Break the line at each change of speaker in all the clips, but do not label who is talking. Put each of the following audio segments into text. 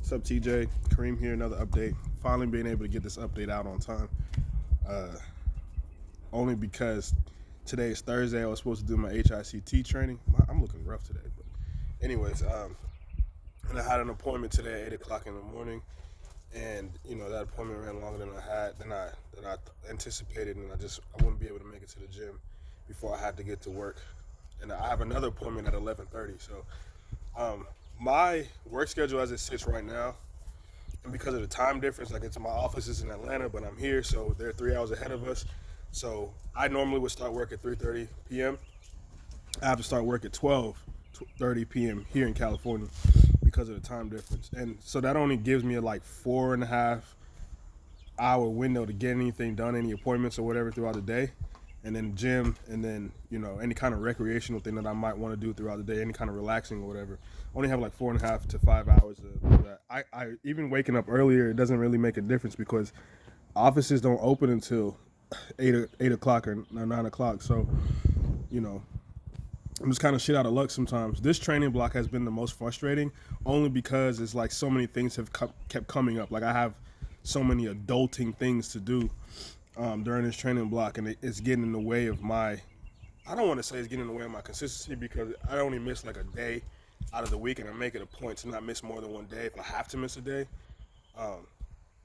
What's up, TJ? Kareem here, another update. Finally being able to get this update out on time. Uh, Only because today is Thursday. I was supposed to do my HICT training. I'm looking rough today, but anyways, and I had an appointment today at 8 o'clock in the morning, and that appointment ran longer than I anticipated, and I wouldn't be able to make it to the gym before I had to get to work, and I have another appointment at 11:30. So my work schedule as it sits right now, and because of the time difference, like my office is in Atlanta, but I'm here, so they're 3 hours ahead of us. So I normally would start work at 3:30 p.m. I have to start work at 12:30 p.m. here in California because of the time difference, and so that only gives me a like 4.5 hour window to get anything done, any appointments or whatever throughout the day, and then gym, and then any kind of recreational thing that I might want to do throughout the day, any kind of relaxing or whatever. I only have like 4.5 to 5 hours of that. I even waking up earlier, it doesn't really make a difference because offices don't open until 8 o'clock or 9 o'clock. So you know I'm just kind of shit out of luck sometimes. This training block has been the most frustrating, only because it's like so many things have kept coming up. Like I have so many adulting things to do during this training block, and it's getting in the way of my. I don't want to say it's getting in the way of my consistency because I only miss like a day out of the week, and I make it a point to not miss more than one day if I have to miss a day.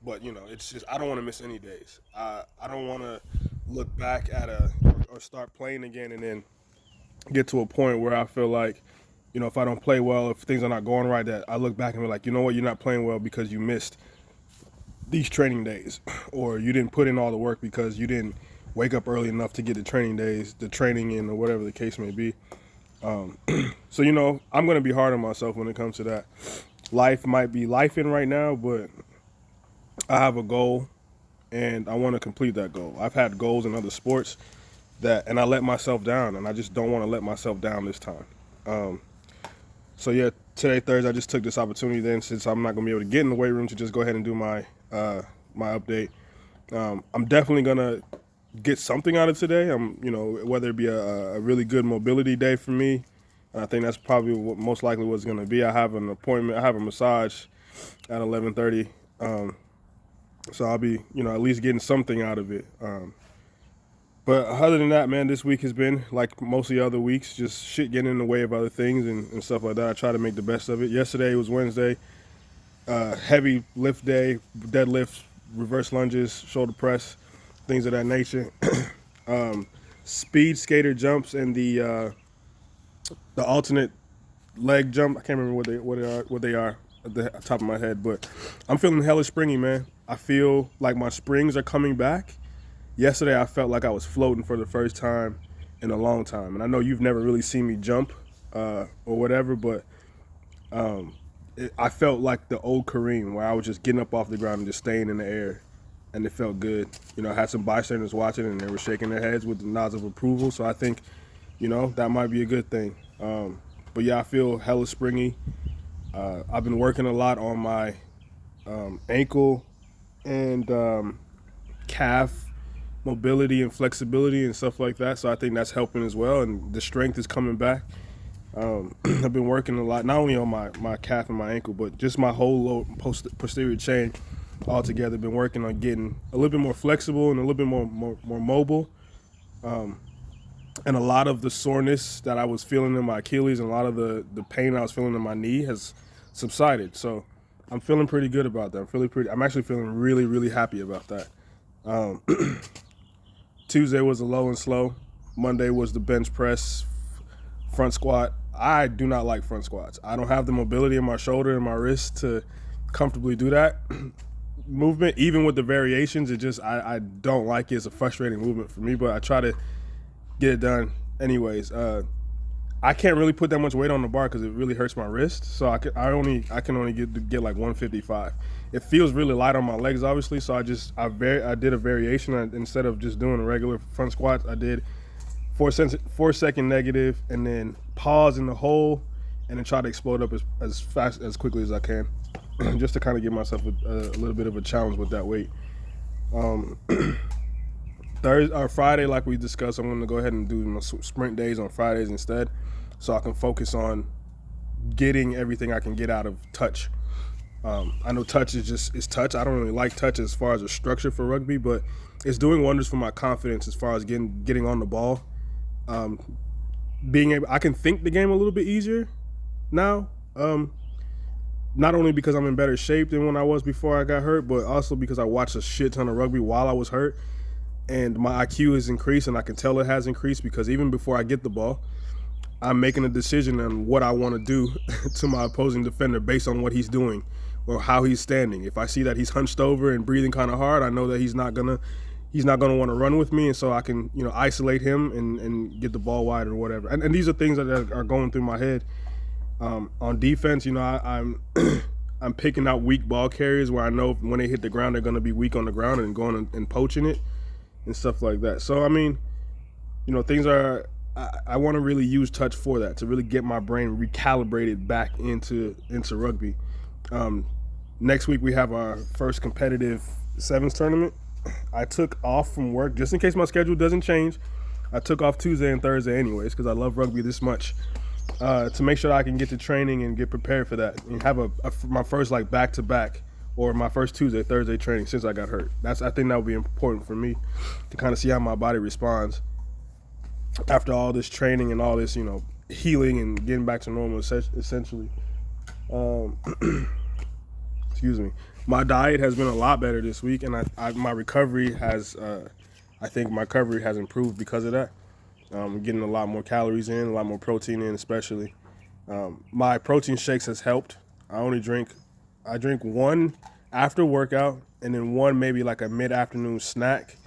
But it's just I don't want to miss any days. I don't want to look back at or start playing again and then get to a point where I feel like, if I don't play well, if things are not going right, that I look back and be like, you know what, you're not playing well because you missed these training days, or you didn't put in all the work because you didn't wake up early enough to get the training in, or whatever the case may be. So I'm gonna be hard on myself when it comes to that. Life might be life in right now, but I have a goal, and I want to complete that goal. I've had goals in other sports and I let myself down, and I just don't want to let myself down this time. Um, so yeah, today Thursday, I just took this opportunity then, since I'm not gonna be able to get in the weight room, to just go ahead and do my update. I'm definitely gonna get something out of today. Whether it be a really good mobility day for me, and I think that's probably what most likely what's gonna be. I have an appointment. I have a massage at 11:30, so I'll be at least getting something out of it. But other than that, man, this week has been like most of the other weeks, just shit getting in the way of other things and stuff like that. I try to make the best of it. Yesterday was Wednesday, heavy lift day, deadlifts, reverse lunges, shoulder press, things of that nature. Speed skater jumps and the alternate leg jump. I can't remember what they are at the top of my head, but I'm feeling hella springy, man. I feel like my springs are coming back. Yesterday, I felt like I was floating for the first time in a long time. And I know you've never really seen me jump or whatever, but I felt like the old Kareem, where I was just getting up off the ground and just staying in the air. And it felt good. I had some bystanders watching, and they were shaking their heads with the nods of approval. So I think, that might be a good thing. But yeah, I feel hella springy. I've been working a lot on my ankle and calf mobility and flexibility and stuff like that. So I think that's helping as well, and the strength is coming back. I've been working a lot, not only on my calf and my ankle, but just my whole lower posterior chain altogether. Been working on getting a little bit more flexible and a little bit more mobile. And a lot of the soreness that I was feeling in my Achilles and a lot of the pain I was feeling in my knee has subsided. So I'm feeling pretty good about that. I'm actually feeling really, really happy about that. Tuesday was the low and slow. Monday was the bench press, front squat. I do not like front squats. I don't have the mobility in my shoulder and my wrist to comfortably do that movement. Even with the variations, I don't like it. It's a frustrating movement for me, but I try to get it done anyways. I can't really put that much weight on the bar because it really hurts my wrist. So I can only get like 155. It feels really light on my legs, obviously. So I did a variation. Instead of just doing a regular front squat, I did 4 second negative, and then pause in the hole, and then try to explode up as quickly as I can, just to kind of give myself a little bit of a challenge with that weight. Thursday or Friday, like we discussed, I'm going to go ahead and do my sprint days on Fridays instead, so I can focus on getting everything I can get out of touch. I know touch is touch. I don't really like touch as far as a structure for rugby, but it's doing wonders for my confidence as far as getting on the ball. Being able, I can think the game a little bit easier now. Not only because I'm in better shape than when I was before I got hurt, but also because I watched a shit ton of rugby while I was hurt, and my IQ has increased, and I can tell it has increased because even before I get the ball, I'm making a decision on what I want to do to my opposing defender based on what he's doing or how he's standing. If I see that he's hunched over and breathing kind of hard, I know that he's not gonna want to run with me, and so I can isolate him and get the ball wide or whatever. And these are things that are going through my head. On defense, I'm I'm picking out weak ball carriers where I know when they hit the ground they're going to be weak on the ground and going and poaching it and stuff like that. So I mean, things are. I want to really use touch for that, to really get my brain recalibrated back into rugby. Next week we have our first competitive sevens tournament. I took off from work just in case my schedule doesn't change. I took off Tuesday and Thursday anyways because I love rugby this much, to make sure that I can get to training and get prepared for that and have my first back-to-back or my first Tuesday, Thursday training since I got hurt. I think that would be important for me to kind of see how my body responds after all this training and all this, healing and getting back to normal, essentially. Excuse me. My diet has been a lot better this week, and my recovery has, I think my recovery has improved because of that. I'm getting a lot more calories in, a lot more protein in, especially. My protein shakes has helped. I drink one after workout, and then one maybe like a mid-afternoon snack,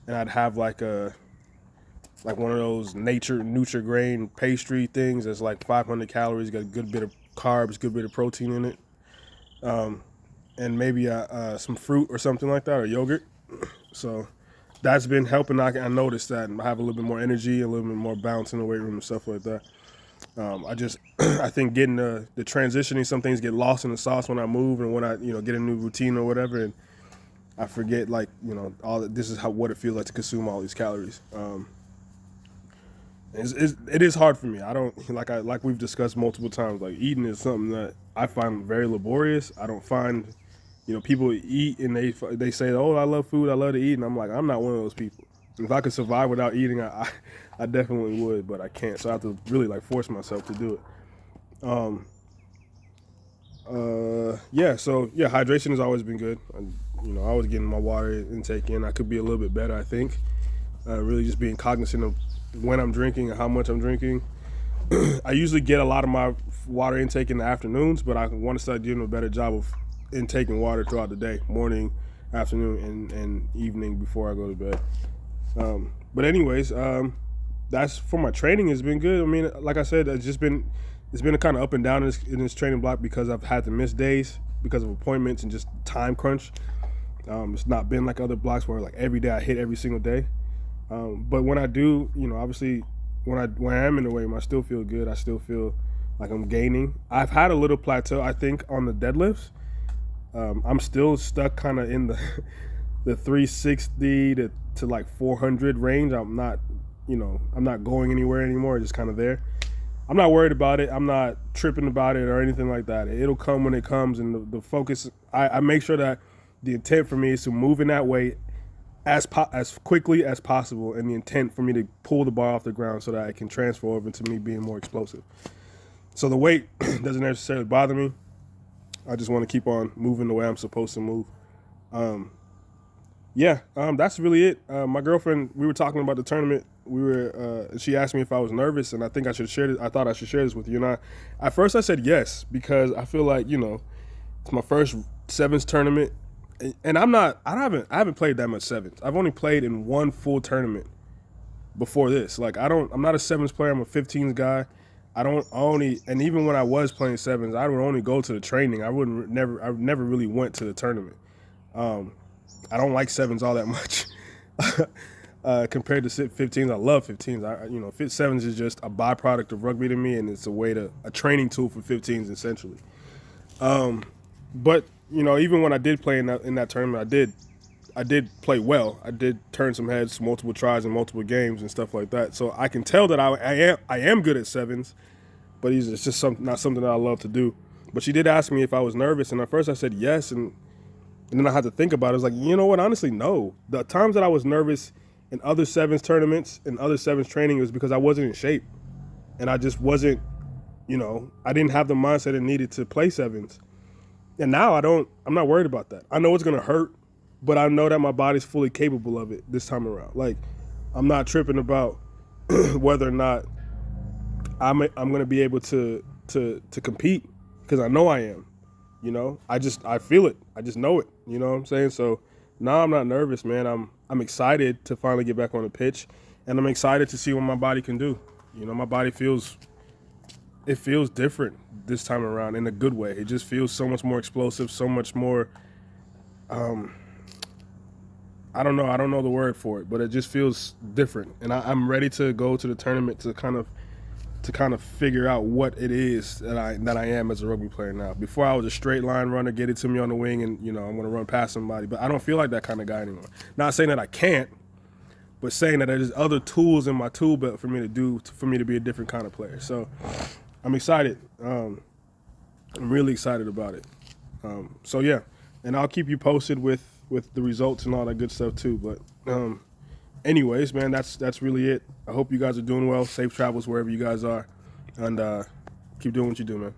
and I'd have like one of those Nutri-Grain pastry things that's like 500 calories, got a good bit of carbs, good bit of protein in it, and maybe some fruit or something like that, or yogurt. So that's been helping. I noticed that I have a little bit more energy, a little bit more bounce in the weight room and stuff like that. I think getting the transitioning, some things get lost in the sauce when I move and when I get a new routine or whatever, and I forget this is what it feels like to consume all these calories. It is hard for me. I don't like we've discussed multiple times. Like, eating is something that I find very laborious. I don't find, people eat and they say, oh, I love food, I love to eat, and I'm like, I'm not one of those people. If I could survive without eating, I definitely would, but I can't. So I have to really force myself to do it. Hydration has always been good. I was getting my water intake in. I could be a little bit better, I think. Really just being cognizant of when I'm drinking and how much I'm drinking. I usually get a lot of my water intake in the afternoons, but I want to start doing a better job of intaking water throughout the day, morning, afternoon, and evening before I go to bed. But anyways, that's for my training has been good. I mean, like I said, it's been a kind of up and down in this training block because I've had to miss days because of appointments and just time crunch. It's not been like other blocks where every day I hit every single day. But when I do, obviously when I am in the weight room, I still feel good. I still feel like I'm gaining. I've had a little plateau, I think, on the deadlifts. I'm still stuck kind of in the 360 to 400 range. I'm not going anywhere anymore. Just kind of there. I'm not worried about it. I'm not tripping about it or anything like that. It'll come when it comes, and the focus. I make sure that the intent for me is to move in that weight as quickly as possible, and the intent for me to pull the bar off the ground so that it can transfer over to me being more explosive. So the weight doesn't necessarily bother me. I just want to keep on moving the way I'm supposed to move. That's really it. My girlfriend, we were talking about the tournament. She asked me if I was nervous, and I think I should share this. I thought I should share this with you. And at first I said yes, because I feel like, it's my first sevens tournament. And I haven't played that much sevens. I've only played in one full tournament before this. I'm not a sevens player. I'm a 15s guy. And even when I was playing sevens, I would only go to the training. I never really went to the tournament. I don't like sevens all that much compared to 15s. I love 15s. Sevens is just a byproduct of rugby to me, and it's a training tool for 15s essentially. But even when I did play in that tournament, I did play well. I did turn some heads, multiple tries in multiple games and stuff like that. So I can tell that I am good at sevens, but it's just not something that I love to do. But she did ask me if I was nervous, and at first I said yes, and then I had to think about it. I was like, you know what? Honestly, no. The times that I was nervous in other sevens tournaments and other sevens training was because I wasn't in shape, and I just wasn't. I didn't have the mindset it needed to play sevens. And now I'm not worried about that. I know it's gonna hurt, but I know that my body's fully capable of it this time around. Like, I'm not tripping about whether or not I'm gonna be able to compete, because I know I am. I feel it. I just know it. You know what I'm saying? So now I'm not nervous, man. I'm excited to finally get back on the pitch, and I'm excited to see what my body can do. My body feels different this time around in a good way. It just feels so much more explosive, so much more. I don't know the word for it, but it just feels different, and I'm ready to go to the tournament to kind of figure out what it is that I am as a rugby player now. Before, I was a straight line runner, get it to me on the wing, and I'm gonna run past somebody. But I don't feel like that kind of guy anymore. Not saying that I can't, but saying that there's other tools in my tool belt for me to be a different kind of player. So I'm excited. I'm really excited about it. So yeah, and I'll keep you posted with the results and all that good stuff too. But anyways, man, that's really it. I hope you guys are doing well. Safe travels wherever you guys are, and keep doing what you do, man.